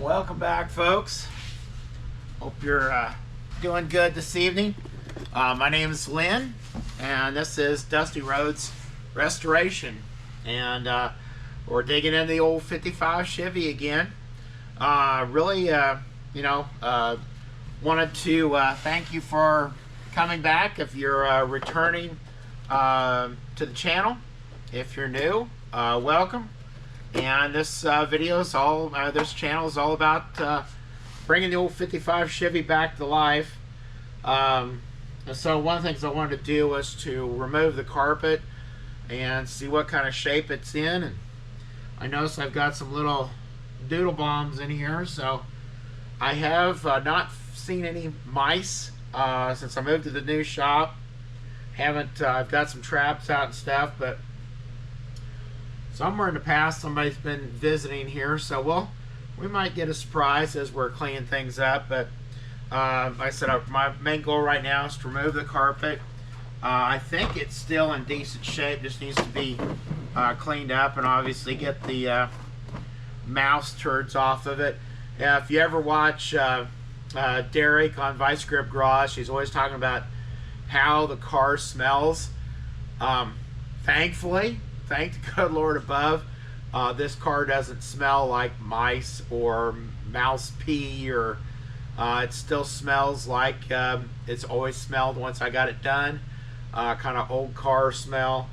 Welcome back, folks. Hope you're doing good this evening. My name is Lynn, and this is Dusty Roads Restoration. And we're digging in the old 55 Chevy again. Really, wanted to thank you for coming back. If you're returning to the channel, if you're new, welcome. And this video is all, this channel is all about bringing the old 55 Chevy back to life. So one of the things I wanted to do was to remove the carpet and see what kind of shape it's in. And I noticed I've got some little doodle bombs in here, so I have not seen any mice since I moved to the new shop. I've got some traps out and stuff, but somewhere in the past somebody's been visiting here, so we might get a surprise as we're cleaning things up. But like I said, my main goal right now is to remove the carpet. I think it's still in decent shape, just needs to be cleaned up, and obviously get the mouse turds off of it. If you ever watch Derek on Vice Grip Garage, he's always talking about how the car smells. Thankfully, thank the good Lord above, this car doesn't smell like mice or mouse pee, or it still smells like it's always smelled once I got it done. Kind of old car smell.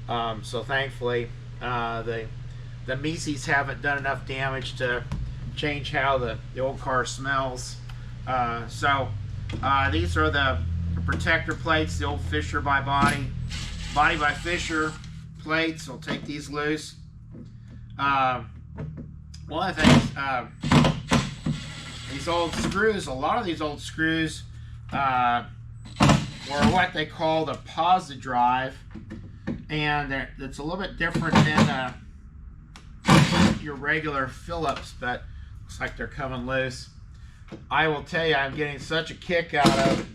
So thankfully the Mises haven't done enough damage to change how the old car smells. These are the protector plates, the old Fisher by Body by Fisher plates. I'll take these loose. One of the things, these old screws, a lot of these old screws were what they call the Posi-Drive, and it's a little bit different than your regular Phillips, but looks like they're coming loose. I will tell you, I'm getting such a kick out of it.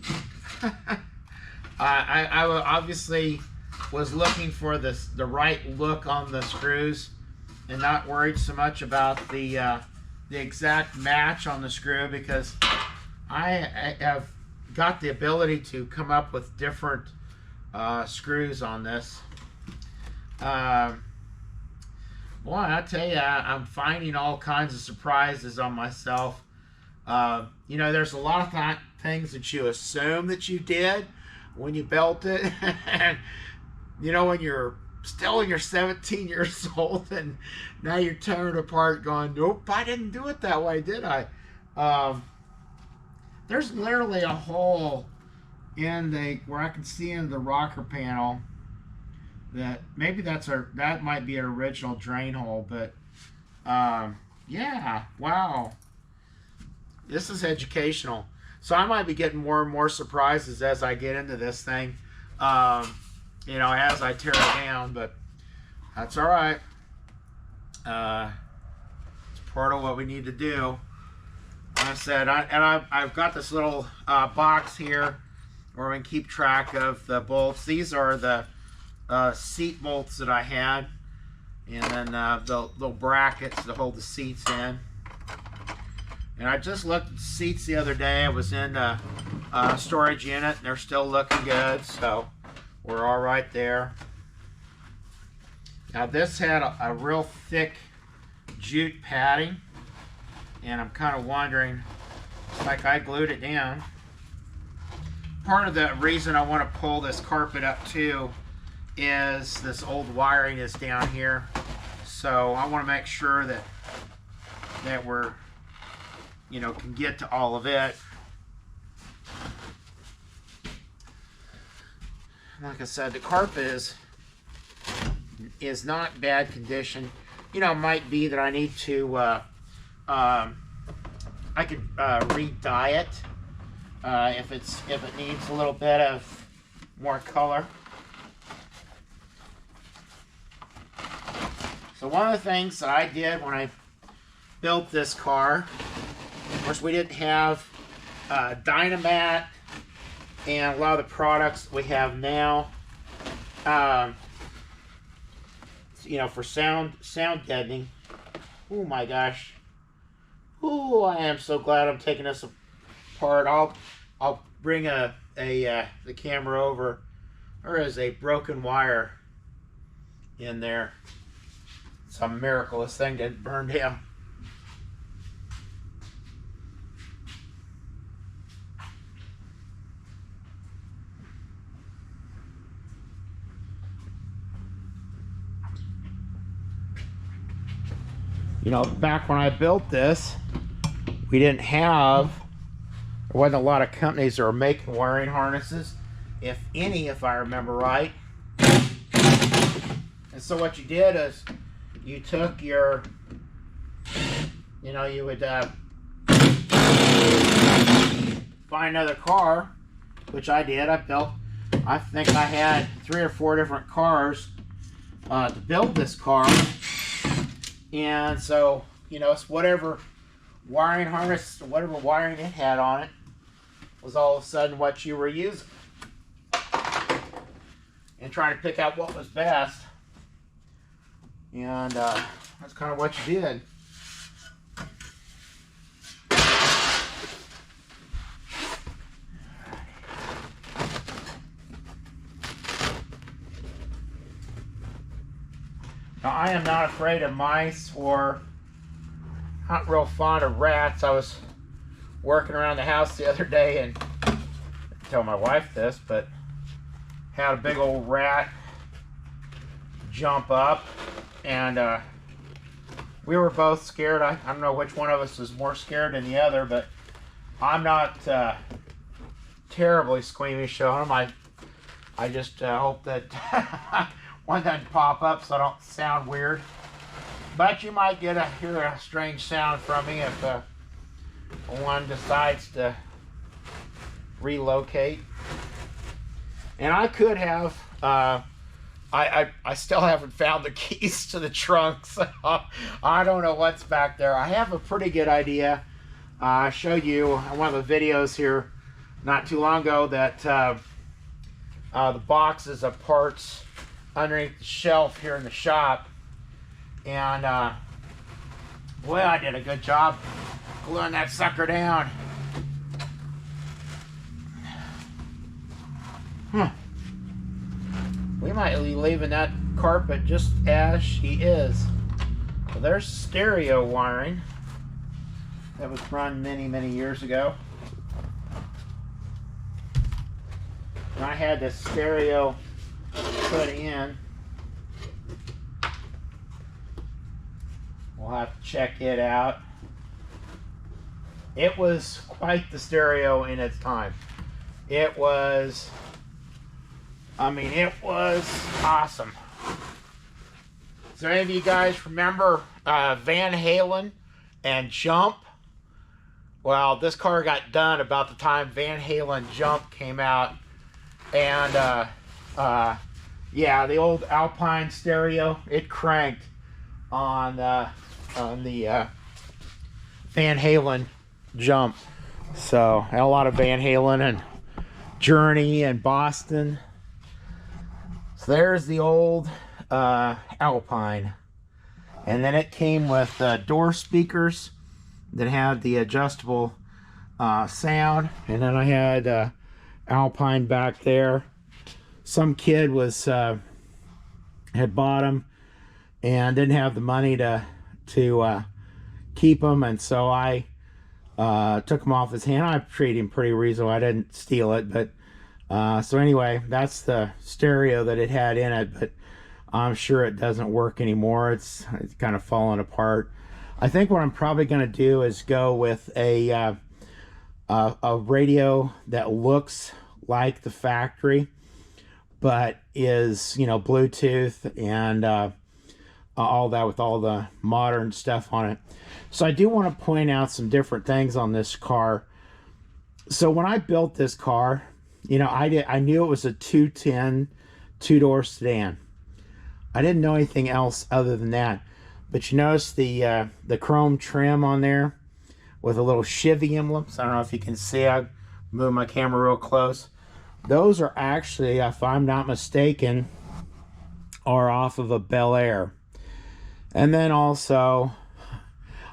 I obviously was looking for the right look on the screws and not worried so much about the exact match on the screw, because I have got the ability to come up with different screws on this. Boy, I tell you, I'm finding all kinds of surprises on myself. You know, there's a lot of things that you assume that you did when you built it. You know, when you're still 17 years old and now you're tearing it apart going, nope, I didn't do it that way, did I? There's literally a hole in where I can see into the rocker panel that maybe that might be an original drain hole, but yeah, wow. This is educational. So I might be getting more and more surprises as I get into this thing. You know, as I tear it down, but that's all right. It's part of what we need to do. Like I said, I've got this little box here where we can keep track of the bolts. These are the seat bolts that I had, and then the little brackets to hold the seats in. And I just looked at the seats the other day. I was in a storage unit, and they're still looking good, so we're all right there. Now this had a real thick jute padding, and I'm kind of wondering, it's like I glued it down. Part of the reason I want to pull this carpet up too is this old wiring is down here, so I want to make sure that we're, you know, can get to all of it. Like I said, the carpet is not bad condition. You know, it might be that I need to I could re-dye it if it needs a little bit of more color. So one of the things that I did when I built this car, of course we didn't have Dynamat and a lot of the products we have now, you know, for sound deadening. Oh my gosh, Oh, I am so glad I'm taking this apart. I'll bring the camera over. There is a broken wire in there. It's a miracle this thing didn't burn down. You know, back when I built this, we didn't have, there wasn't a lot of companies that were making wiring harnesses, if any, if I remember right. And so what you did is you took your, you know, you would find another car, which I did. I think I had 3 or 4 different cars to build this car. And so, you know, it's whatever wiring harness, whatever wiring it had on it, was all of a sudden what you were using. And trying to pick out what was best. And that's kind of what you did. Now, I am not afraid of mice or not real fond of rats. I was working around the house the other day and I didn't tell my wife this, but had a big old rat jump up, and we were both scared. I don't know which one of us was more scared than the other, but I'm not terribly squeamish, so I just hope that one doesn't pop up so I don't sound weird. But you might hear a strange sound from me if one decides to relocate. And I could have, I still haven't found the keys to the trunk, so I don't know what's back there. I have a pretty good idea. I showed you in one of the videos here not too long ago that the boxes of parts underneath the shelf here in the shop, and boy, I did a good job gluing that sucker down. We might be leaving that carpet just as she is. So there's stereo wiring that was run many years ago. And I had this stereo put in. We'll have to check it out. It was quite the stereo in its time. It was, I mean, it was awesome. So any of you guys remember Van Halen and Jump? Well, this car got done about the time Van Halen Jump came out. And yeah, the old Alpine stereo, it cranked on the Van Halen Jump. So I had a lot of Van Halen and Journey and Boston. So there's the old Alpine. And then it came with door speakers that had the adjustable sound. And then I had Alpine back there. Some kid was had bought them and didn't have the money to keep them, and so I took them off his hand. I treated him pretty reasonable. I didn't steal it, but so anyway, that's the stereo that it had in it, but I'm sure it doesn't work anymore. It's kind of falling apart. I think what I'm probably going to do is go with a radio that looks like the factory, but is, you know, Bluetooth and all that, with all the modern stuff on it. So I do want to point out some different things on this car. So when I built this car, you know, I knew it was a 210 two-door sedan. I didn't know anything else other than that. But you notice the chrome trim on there with a little Chevy emblem. So I don't know if you can see. I move my camera real close. Those are actually, if I'm not mistaken, are off of a Bel Air. And then also,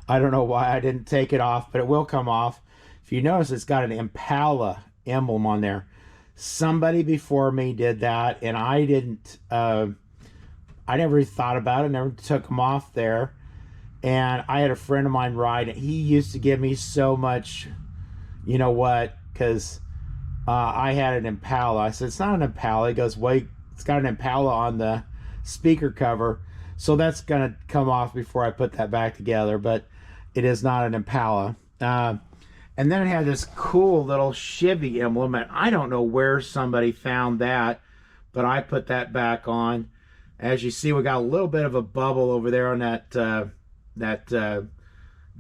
I don't know why I didn't take it off, but it will come off. If you notice, it's got an Impala emblem on there. Somebody before me did that, and I didn't. I never thought about it. Never took them off there. And I had a friend of mine ride it. He used to give me so much, you know what? Because I had an Impala. I said, it's not an Impala. He goes, wait, it's got an Impala on the speaker cover. So that's going to come off before I put that back together. But it is not an Impala. And then it had this cool little Chevy emblem. And I don't know where somebody found that. But I put that back on. As you see, we got a little bit of a bubble over there on that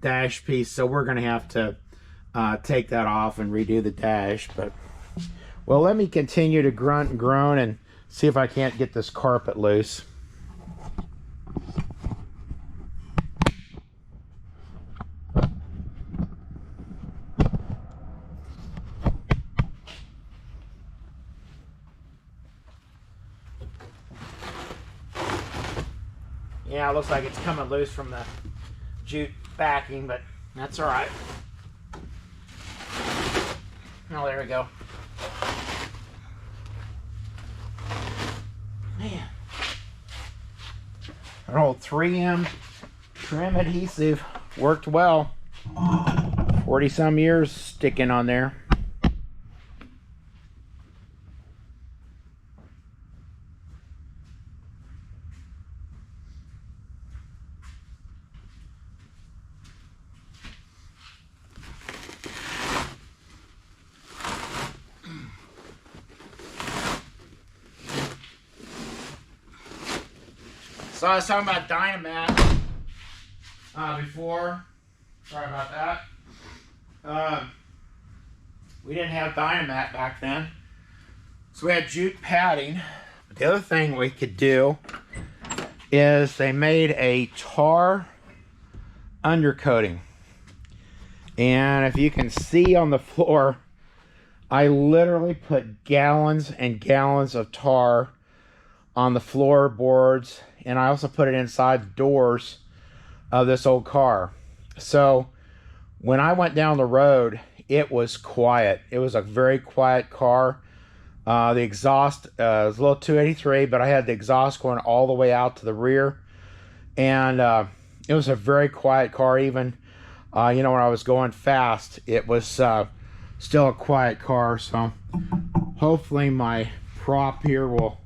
dash piece. So we're going to have to take that off and redo the dash. But well, let me continue to grunt and groan and see if I can't get this carpet loose. Yeah, it looks like it's coming loose from the jute backing, but that's all right. Oh, there we go. Man, an old 3M trim adhesive worked well. 40 some years sticking on there. So I was talking about Dynamat before. Sorry about that. We didn't have Dynamat back then. So we had jute padding. But the other thing we could do is they made a tar undercoating. And if you can see on the floor, I literally put gallons and gallons of tar on the floorboards, and I also put it inside the doors of this old car. So when I went down the road, it was quiet. It was a very quiet car. The exhaust was a little 283, but I had the exhaust going all the way out to the rear. And it was a very quiet car. Even, you know, when I was going fast, it was still a quiet car. So hopefully my prop here will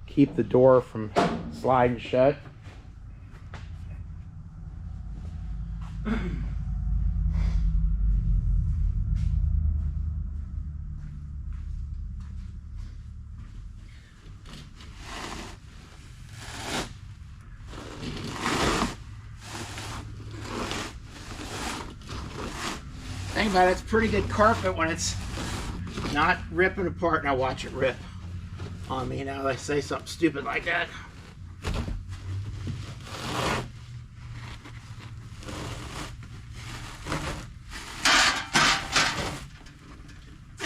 keep the door from sliding shut. Think about it, it's pretty good carpet when it's not ripping apart. Now watch it rip on me now. They say something stupid like that.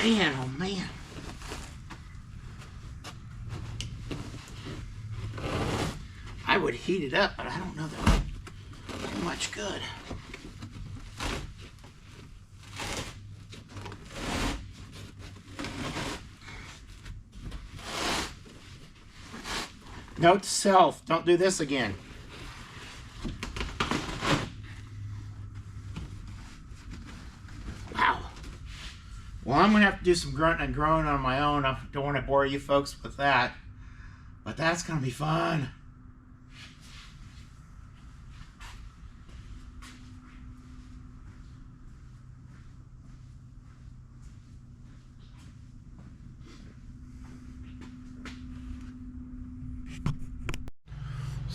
Man, oh man. I would heat it up, but I don't know that it's much good. Note to self, don't do this again. Wow. Well, I'm going to have to do some grunting and groaning on my own. I don't want to bore you folks with that. But that's going to be fun.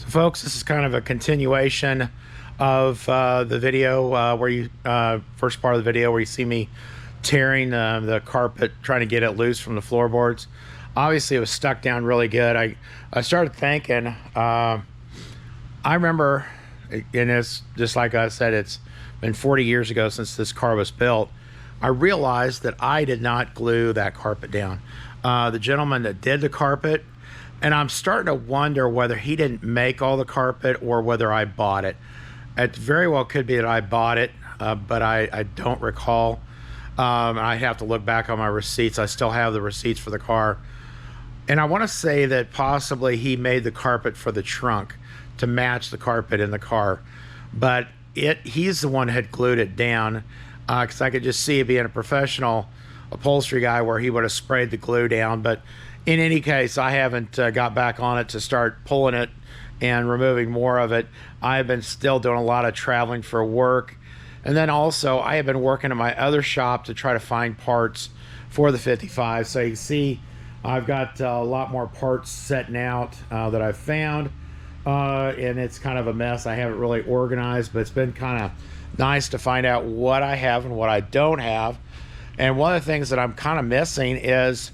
Folks, this is kind of a continuation of the video where you first part of the video where you see me tearing the carpet, trying to get it loose from the floorboards. Obviously it was stuck down really good. I started thinking, I remember, and it's just like I said, it's been 40 years ago since this car was built. I realized that I did not glue that carpet down. The gentleman that did the carpet, and I'm starting to wonder whether he didn't make all the carpet or whether I bought it. It very well could be that I bought it, but I don't recall. I have to look back on my receipts. I still have the receipts for the car. And I want to say that possibly he made the carpet for the trunk to match the carpet in the car. But he's the one who had glued it down, because I could just see it being a professional upholstery guy where he would have sprayed the glue down. But in any case, I haven't got back on it to start pulling it and removing more of it. I've been still doing a lot of traveling for work. And then also I have been working at my other shop to try to find parts for the 55. So you can see I've got a lot more parts setting out that I've found. And it's kind of a mess. I haven't really organized, but it's been kind of nice to find out what I have and what I don't have. And one of the things that I'm kind of missing is,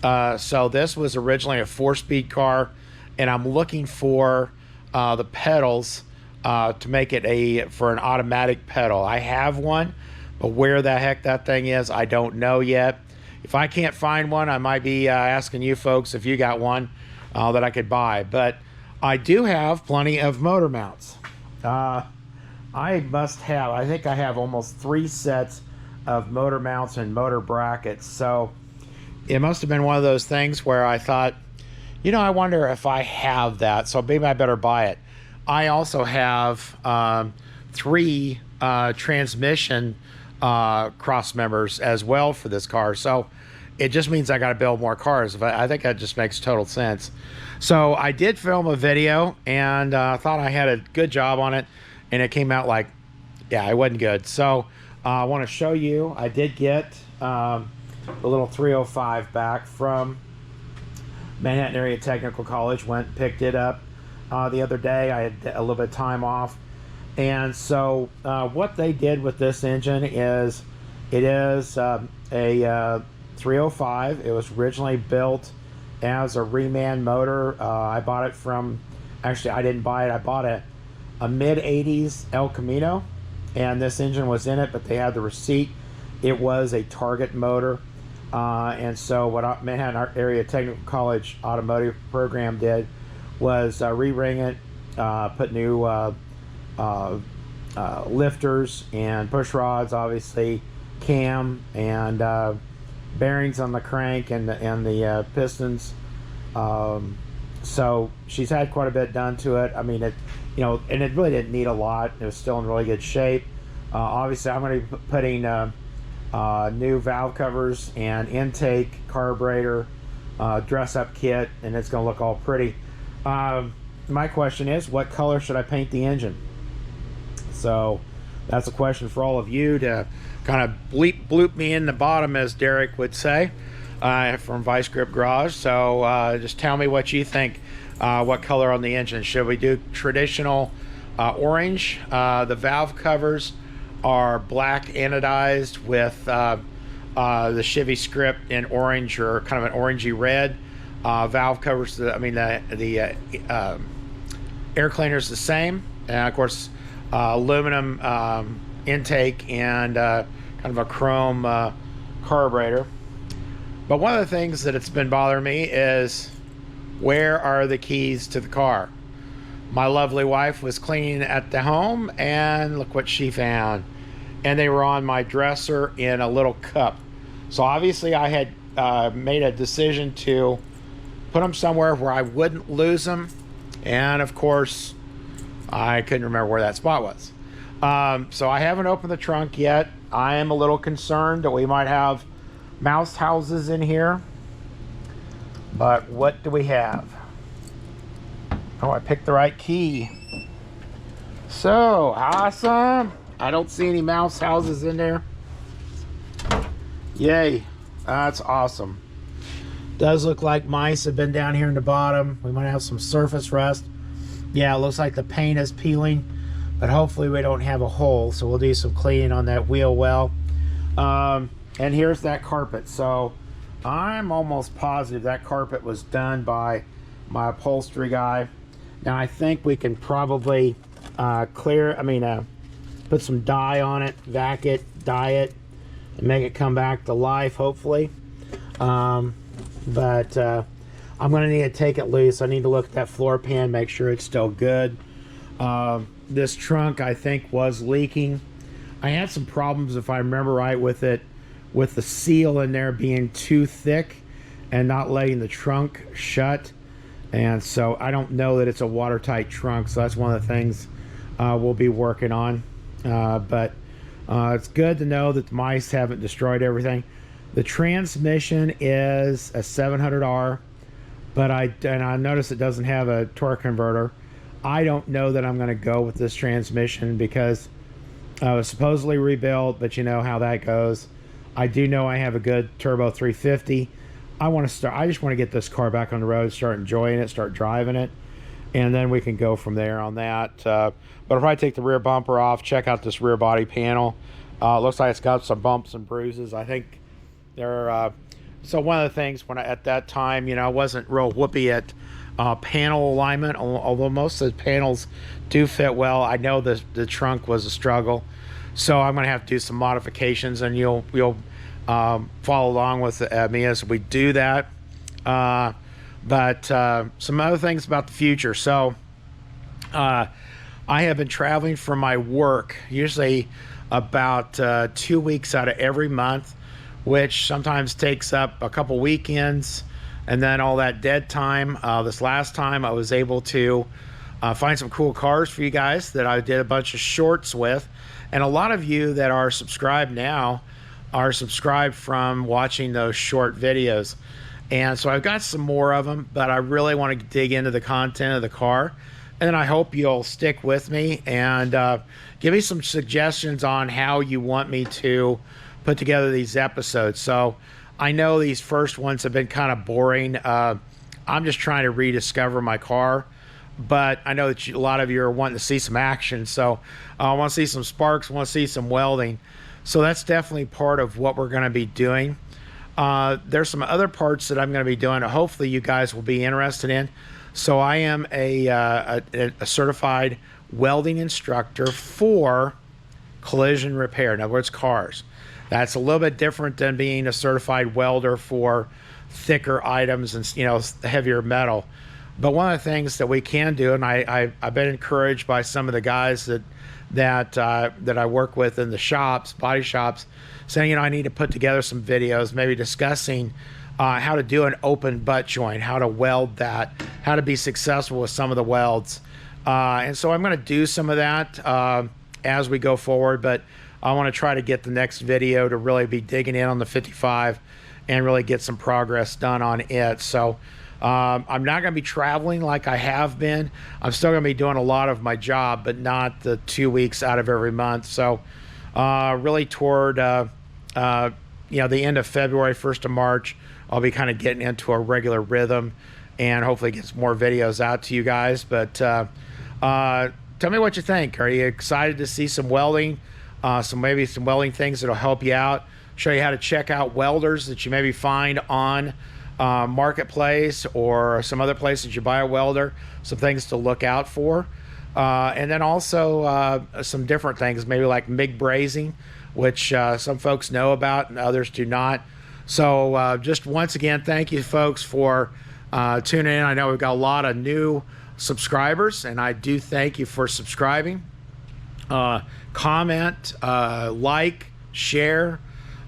so this was originally a 4-speed car, and I'm looking for the pedals to make it for an automatic pedal. I have one, but where the heck that thing is, I don't know yet. If I can't find one, I might be asking you folks if you got one that I could buy. But I do have plenty of motor mounts. I think I have almost 3 sets of motor mounts and motor brackets. So it must have been one of those things where I thought, you know, I wonder if I have that, so maybe I better buy it. I also have 3 transmission cross members as well for this car. So it just means I got to build more cars. I think that just makes total sense. So I did film a video and thought I had a good job on it, and it came out like, yeah, it wasn't good. So I want to show you, I did get the little 305 back from Manhattan Area Technical College. Went and picked it up the other day. I had a little bit of time off. And so what they did with this engine is, it is a 305. It was originally built as a reman motor. I bought it from, actually I didn't buy it, I bought a mid-80s El Camino, and this engine was in it, but they had the receipt. It was a Target motor. And so what Manhattan Area Technical College automotive program did was re-ring it, put new lifters and push rods, obviously, cam, and bearings on the crank and the pistons. So she's had quite a bit done to it. I mean, and it really didn't need a lot. It was still in really good shape. Obviously, I'm going to be putting new valve covers and intake, carburetor, dress-up kit, and it's going to look all pretty. My question is, what color should I paint the engine? So that's a question for all of you to kind of bloop me in the bottom, as Derek would say, from Vice Grip Garage. So just tell me what you think. What color on the engine? Should we do traditional orange? The valve covers are black anodized with the Chevy script in orange, or kind of an orangey red. Valve covers, the air cleaner is the same, and of course aluminum intake and kind of a chrome carburetor. But one of the things that it's been bothering me is, where are the keys to the car? My lovely wife was cleaning at the home, and look what she found. And they were on my dresser in a little cup. So obviously I had made a decision to put them somewhere where I wouldn't lose them. And of course, I couldn't remember where that spot was. So I haven't opened the trunk yet. I am a little concerned that we might have mouse houses in here. But what do we have? Oh, I picked the right key. So awesome. I don't see any mouse houses in there. Yay. That's awesome. Does look like mice have been down here in the bottom. We might have some surface rust. Yeah, it looks like the paint is peeling, but hopefully we don't have a hole, so we'll do some cleaning on that wheel well. And here's that carpet. So I'm almost positive that carpet was done by my upholstery guy. Now I think we can probably put some dye on it, vac it, dye it, and make it come back to life, hopefully. But I'm going to need to take it loose. I need to look at that floor pan, make sure it's still good. this trunk, I think, was leaking. I had some problems, if I remember right, with it, with the seal in there being too thick and not letting the trunk shut. And so I don't know that it's a watertight trunk, so that's one of the things we'll be working on. But it's good to know that the mice haven't destroyed everything. The transmission is a 700R, but I noticed it doesn't have a torque converter. I don't know that I'm going to go with this transmission because it was supposedly rebuilt, but you know how that goes. I do know I have a good turbo 350. I just want to get this car back on the road, start enjoying it, start driving it, and then we can go from there on that. But if I take the rear bumper off, check out this rear body panel. It looks like it's got some bumps and bruises. I think they're so one of the things at that time, you know, I wasn't real whoopee at panel alignment, although most of the panels do fit well. I know the trunk was a struggle, so I'm going to have to do some modifications, and you'll follow along with me as we do that. But some other things about the future. So I have been traveling for my work, usually about 2 weeks out of every month, which sometimes takes up a couple weekends and then all that dead time. This last time I was able to find some cool cars for you guys that I did a bunch of shorts with, and a lot of you that are subscribed now are subscribed from watching those short videos. And so I've got some more of them, but I really want to dig into the content of the car, and I hope you'll stick with me and give me some suggestions on how you want me to put together these episodes. So I know these first ones have been kind of boring. I'm just trying to rediscover my car, but I know that a lot of you are wanting to see some action. So I want to see some sparks, want to see some welding. So that's definitely part of what we're going to be doing. There's some other parts that I'm going to be doing that hopefully you guys will be interested in. So I am a certified welding instructor for collision repair. In other words, cars. That's a little bit different than being a certified welder for thicker items and, you know, heavier metal. But one of the things that we can do, and I've been encouraged by some of the guys that I work with in the shops, body shops, saying, you know, I need to put together some videos, maybe discussing how to do an open butt joint, how to weld that, how to be successful with some of the welds. And so I'm going to do some of that as we go forward, but I want to try to get the next video to really be digging in on the 55 and really get some progress done on it. So I'm not going to be traveling like I have been. I'm still going to be doing a lot of my job, but not the 2 weeks out of every month. So really toward you know, the end of February, 1st of March, I'll be kind of getting into a regular rhythm and hopefully get some more videos out to you guys. But tell me what you think. Are you excited to see some welding? Maybe some welding things that'll help you out, show you how to check out welders that you maybe find on Marketplace or some other places you buy a welder, some things to look out for. And then also some different things, maybe like MIG brazing, which some folks know about and others do not. So just once again, thank you folks for tuning in. I know we've got a lot of new subscribers, and I do thank you for subscribing. Comment, like, share,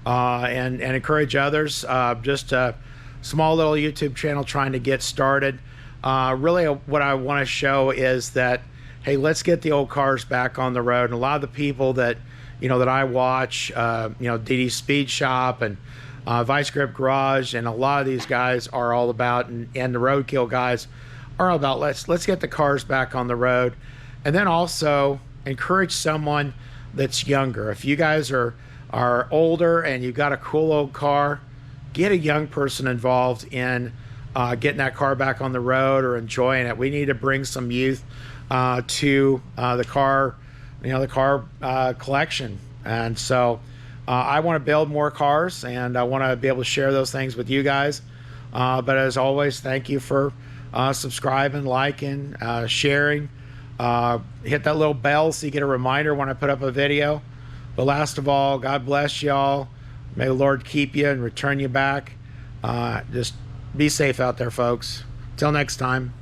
and encourage others. Just a small little YouTube channel trying to get started. Really what I want to show is that, hey, let's get the old cars back on the road. And a lot of the people that, you know, that I watch, you know, DD Speed Shop and Vice Grip Garage, and a lot of these guys are all about, and the Roadkill guys are all about, let's get the cars back on the road. And then also encourage someone that's younger. If you guys are older and you've got a cool old car, get a young person involved in getting that car back on the road or enjoying it. We need to bring some youth to the car, you know, the car collection. And so I want to build more cars, and I want to be able to share those things with you guys. But as always, thank you for subscribing, liking, sharing. Hit that little bell so you get a reminder when I put up a video. But last of all, God bless y'all. May the Lord keep you and return you back. Just be safe out there, folks. Till next time.